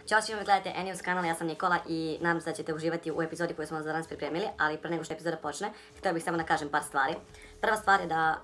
Ćao svima, gledajte Enius kanal, ja sam Nikola i nadam se da ćete uživati u epizodi koju smo vam za danas pripremili, ali pre nego što epizoda počne, htio bih samo da kažem par stvari. Prva stvar je da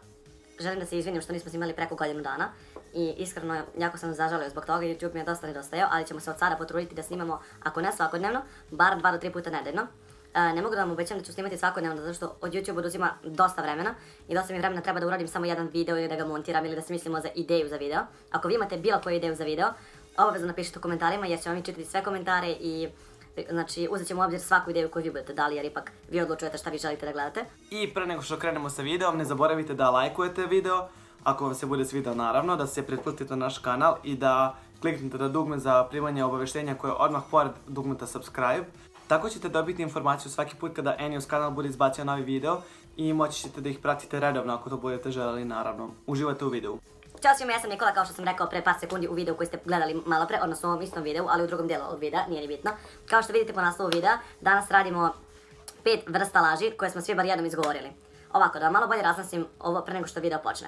želim da se izvinim što nismo snimali preko godinu dana i iskreno jako sam zažalio zbog toga, YouTube mi je dosta nedostajao, ali ćemo se od sada potruditi da snimamo, ako ne svakodnevno, bar 2 do 3 puta nedeljno. Ne mogu da vam obećam da ću snimati svakodnevno zato što od YouTube oduzima dosta vremena i dosta mi vremena treba da uradim samo jedan video ili da ga montiram ili da smislimo za ideju za video. Ako vi imate bilo koju ideju za video, obavezno napišite u komentarima jer ćemo mi čitati sve komentare i znači uzet ćemo u obzir svaku ideju koju vi budete dali jer ipak vi odlučujete šta vi želite da gledate. I pre nego što krenemo sa videom, ne zaboravite da lajkujete video, ako vam se bude svidao naravno, da se pretplatite na naš kanal i da kliknete na dugme za primanje obaveštenja koje je odmah pored dugmeta subscribe. Tako ćete dobiti informaciju svaki put kada Enius kanal bude izbacio novi video i moći ćete da ih pratite redovno ako to budete želeli naravno. Uživajte u videu. Ćao svima, ja sam Nikola, kao što sam rekao pre par sekundi u videu koji ste gledali malo pre, odnosno u ovom istom videu, ali u drugom dijelu ovog videa, nije ni bitno. Kao što vidite po naslovu videa, danas radimo 5 vrsta laži koje smo svi bar jednom izgovorili. Ovako, da malo bolje raznosim ovo pre nego što video počne.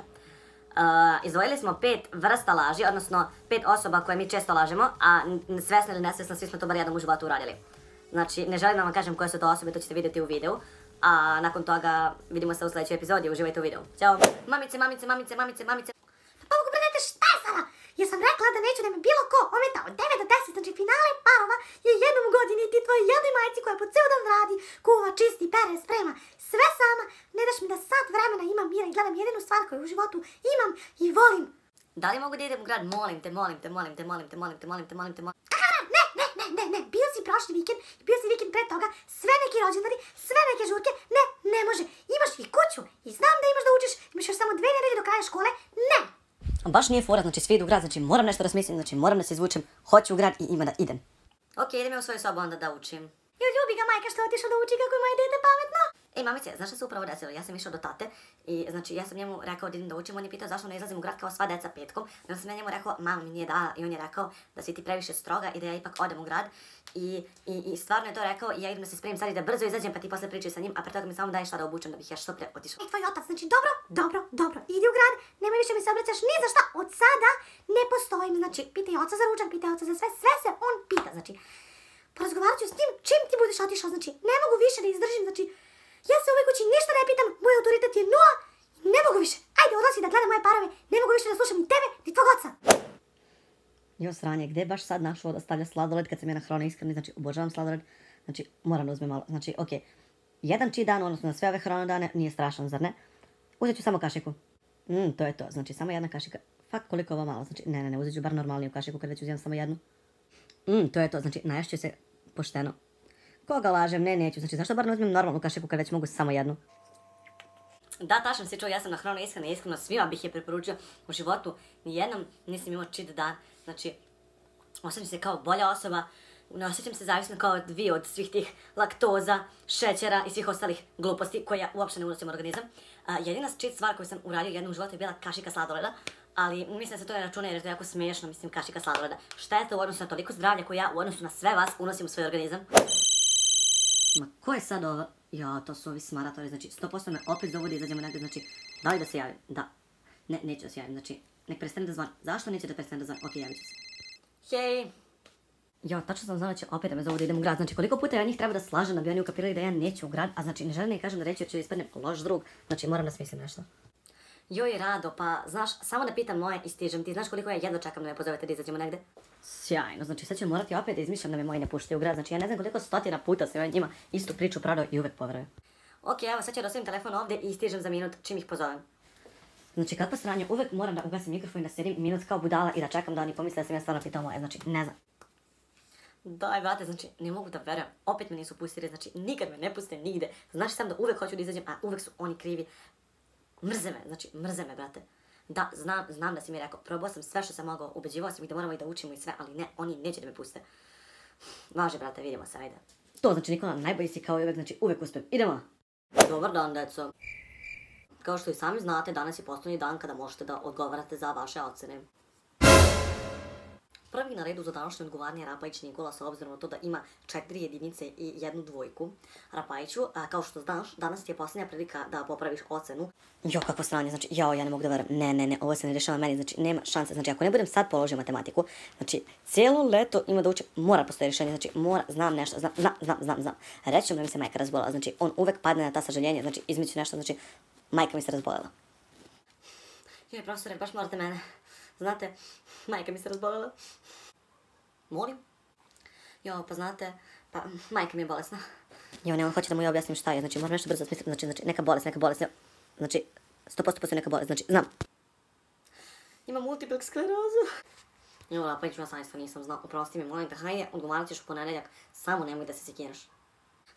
Izdvojili smo 5 vrsta laži, odnosno 5 osoba koje mi često lažemo, a svesno ili nesvesno svi smo to bar jednom u životu uradili. Znači, ne želim da vam kažem koje su to osobe, to ćete vidjeti u videu. A nakon toga vidimo se u sljedećoj epizodi, uživajte u videu. Ćao! Mamice! Pa mogu predajte šta je sada? Jer sam rekla da neću da me bilo ko ometa od 9 do 10, znači finale parova je jednom u godini ti tvoj jednoj majci koja po ceo dan radi, kuva, čisti, pere, sprema, sve sama, ne daš mi da sat vremena imam mira i gledam jedinu stvar koju u životu imam i volim. Da li mogu da idem u grad? Molim te. Ne, bio si prošli vikend i bio si vikend pre toga, sve neki rođendani, sve neke žurke, ne može, imaš i kuću i znam da imaš da učiš, imaš još samo 2 nedelje do kraja škole, ne! Baš nije fora, znači svi idu u grad, znači moram nešto da smislim, znači moram da se izvučem, hoću u grad i ima da idem. Ok, idem ja u svoju sobu onda da učim. Joj, ljubi ga majka što je otišao da uči kako je moje dete pametno. Ej mamice, znaš šta se upravo desilo? Ja sam išao do tate i znači ja sam njemu rekao da idem da učim, on je pitao zašto ne izlazim u grad kao sva deca petkom. I onda sam ja njemu rekao, mama mi nije dala i on je rekao da si ti previše stroga i da ja ipak odem u grad. I stvarno je to rekao i ja idem da se spremim sad i da brzo izađem pa ti posle pričaj sa njim, a pre toga mi samo daj šta da obučem da bih ja što pre otišla. Tvoj otac, znači dobro, idi u grad, nemoj više mi se obraćaš ni za šta, od sada ne postoji, znači pitaj oca za ručak, pitaj oca za sve se on pita, znači porazgovarat ću s njim čim ti budeš otišao, znači ne mogu više da izdržim, znači ja se u ovoj kući ništa ne pitam, moj autoritet je 0 i ne mogu više, ajde odlazi da gledam moje parove, ne mogu više da slušam ni tebe, ni tvog oca. Jo sranje, gdje je baš sad našao da stavlja sladoled kad sam ja na hrani iskreni, znači obožavam sladoled, znači moram da uzmem malo, znači okej. Jedan cheat dan, odnosno na sve ove hrana dane, nije strašan, zar ne? Uzet ću samo kašiku. To je to, znači samo jedna kašika. Fak koliko ovo malo, znači ne, uzet ću bar normalniju kašiku kad već uzimam samo jednu. To je to, znači naješću se pošteno. Koga lažem, neću, znači zašto bar ne uzmem normalnu kašiku kad već mogu samo jednu? Da, tačno si čuo, ja sam na hrani iskreno, svima bih je preporučio u životu, nijednom nisam imao cheat dan, znači osjećam se kao bolja osoba, ne osjećam se zavisno kao vi od svih tih laktoza, šećera i svih ostalih gluposti koje ja uopšte ne unosim u organizam. Jedina cheat stvar koju sam uradio jednom u životu je bila kašika sladoleda, ali mislim da se to ne računa jer je to jako smiješno, mislim kašika sladoleda. Šta je to u odnosu na toliko zdravlja koje ja u odnosu na sve vas unosim u svoj organizam? Ma ko je sad ovo? Ja, to su ovi smaratori, znači 100% me opet zovu da izađemo negdje, znači da li da se javim? Da. Ne, neću da se javim, znači nek prestane da zvan. Zašto neće da prestane da zvan? Ok, javit ću se. Hej! Jo, tačno sam znala da će opet da me zovu da idem u grad, znači koliko puta ja njih treba da slažem da bi oni ukapirali da ja neću u grad, a znači ne želim da ih kažem da reći jer ću ispadnem loš drug, znači moram da smislim nešto. Joj Rado, pa znaš, samo da pitam moje i stižem, ti znaš koliko ja jedva čekam da me pozovete da izađemo negdje? Sjajno, znači sad ću morati opet da izmišljam da me moji ne puštaju u grad, znači ja ne znam koliko stotina puta sam ja njima istu priču prodao i uvek poveruju. Ok, evo sad ću da ostavim telefon ovdje i stižem za minut čim ih pozovem. Znači kakva sranja, uvek moram da ugasim mikrofon i da sedim minut kao budala i da čekam da oni pomisle da sam ja stvarno pitao moje, znači ne znam. Daj brate, znači ne mogu da verujem, opet me nisu pustili, znači nikad me ne puste nigde. Znaš sam da uvek hoću da izađem, a uvek su oni krivi. Mrze me brate. Da, znam da si mi rekao, probao sam sve što sam mogao, ubeđivao sam ih da moramo i da učimo i sve, ali ne, oni neće da me puste. Važe brate, vidimo se, ajde. To znači Nikola, najbolji si kao i uvek, znači uvek uspem. Idemo! Dobar dan, deco. Kao što i sami znate, danas je poslednji dan kada možete da odgovarate za vaše ocene. Prvi na redu za današnje odgovaranje Rapajić Nikola, s obzirom na to da ima 4 jedinice i 1 dvojku. Rapajiću, kao što znaš, danas ti je posljednja prilika da popraviš ocenu. Jo, kakvo sranje, znači, ja ne mogu da verujem, ne, ovo se ne dešava meni, znači, nema šanse, znači, ako ne budem sad položio matematiku, znači, cijelo leto ima da učim, mora postoji rješenje, znači, znam nešto, znam. Reći da mi se majka razbolela, znači, on uvek padne na ta sažaljenja, znači, izmiću nešto, znači, majka mi se razbolela. Joj, profesore, baš morate mene. Znate, majka mi se razbolela. Molim? Jo, pa znate, pa majka mi je bolesna. Jo, ne, on hoće da mu ja objasnim šta je, znači moram nešto brzo smisliti, znači neka bolest, znači 100% postoji neka bolest, znači znam. Ima multiplex sklerozu. Jo, Rapajiću, ja zaista nisam znao, oprosti mi, molim te, hajde, odgovarat ćeš u ponedjeljak, samo nemoj da se sekiraš.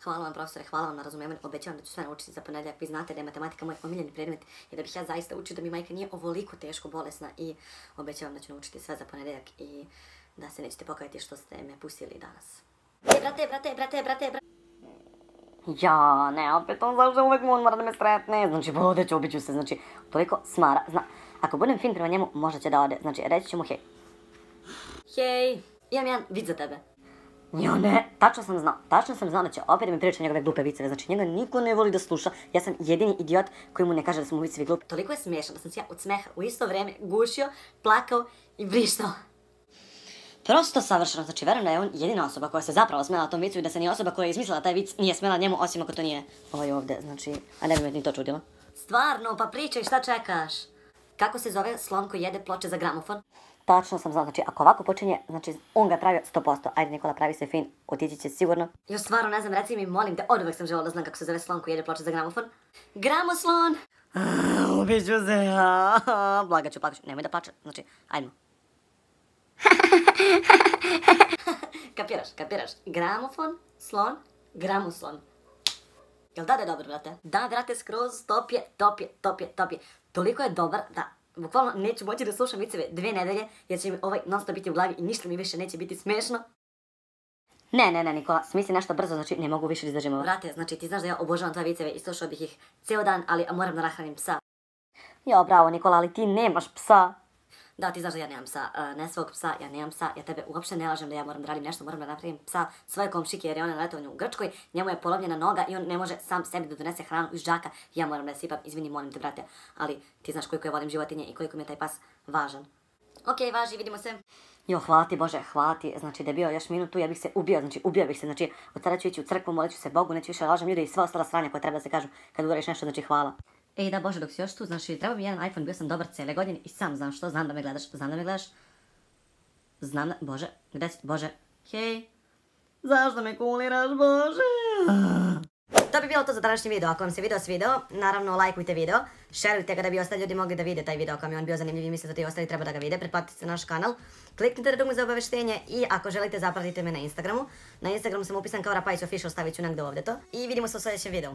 Hvala vam, profesore, hvala vam na razumijevanju, obećavam da ću sve naučiti za ponedjeljak. Vi znate da je matematika moj omiljeni predmet i da bih ja zaista učio da mi majka nije ovoliko teško bolesna i obećavam da ću naučiti sve za ponedjeljak i da se nećete pokajati što ste me pustili danas. Brate. Ja, ne, opet on zašto uvek mora da me sretne, znači vodeću, ubiću se, znači toliko smara, zna. Ako budem fin prema njemu, možda će da ode, znači reći ću mu hej. Hej, imam jedan vid za tebe. Jo ne, tačno sam znao da će opet da mi priča njegove glupe viceve, znači njega niko ne voli da sluša, ja sam jedini idiot koji mu ne kaže da su mu vicevi glupi. Toliko je smiješan da sam se ja od smeha u isto vrijeme gušio, plakao i vrištao. Prosto savršeno, znači verujem da je on jedina osoba koja se zapravo smela tom vicu i da se ni osoba koja je izmislila taj vic nije smela njemu osim ako to nije ovaj ovdje, znači, a ne bi me ni to čudilo. Stvarno, pa pričaj, šta čekaš? Kako se zove slon koji jede ploče za gramofon? Tačno sam znao, znači ako ovako počinje, znači on ga pravio 100%. Ajde Nikola, pravi se fin, otići će sigurno. Još stvarno ne znam, reci mi, molim te, oduvek sam željela da znam kako se zove slon koji jede ploče za gramofon. Gramoslon! Ubiću se, plakaću, nemoj da plače, znači, ajmo. Kapiraš, gramofon, slon, gramoslon. Jel da je dobro, brate? Da, brate, skroz top je. Toliko je dobar da bukvalno neću moći da slušam viceve 2 nedelje jer će mi ovaj non stop biti u glavi i ništa mi više neće biti smešno. Ne, Nikola, smisli nešto brzo, znači ne mogu više da izdržim ovo. Brate, znači ti znaš da ja obožavam tvoje viceve i slušao bih ih cijel dan, ali moram da nahranim psa. Jo, bravo Nikola, ali ti nemaš psa. Da, ti znaš da ja nemam psa, ne svog psa, ja nemam psa, ja tebe uopšte ne lažem da ja moram da radim nešto, moram da napravim psa svoje komšike jer je ona na letovanju u Grčkoj, njemu je polomljena noga i on ne može sam sebi da donese hranu iz džaka, ja moram da je sipam, izvini, molim te brate, ali ti znaš koliko ja volim životinje i koliko mi je taj pas važan. Okej, važi, vidimo se. Jo, hvala ti Bože, hvala ti, znači da je bio još minut tu, ja bih se ubio bih se, znači od sada ću ići u crkvu, molit ću se Bogu, neću više lažem ljude i sva ostala sranja koja treba da se kažu kad udariš nešto, znači hvala. Ej da Bože, dok si još tu, znači treba mi jedan iPhone, bio sam dobar cijele godine i sam znam što, znam da me gledaš. Bože, gdje si, Bože, hej, zašto me kuliraš, Bože? To bi bilo to za današnji video, ako vam se video svideo, naravno lajkujte video, šerujte ga da bi ostali ljudi mogli da vide taj video, ako vam je on bio zanimljiv i mislite da i ostali treba da ga vide, pretplatite se na naš kanal, kliknite na dugme za obaveštenje i ako želite zapratite me na Instagramu. Na Instagramu sam upisan kao Rapajić Official, stavit ću negdje ovdje to i vidimo se u sljedećem videu.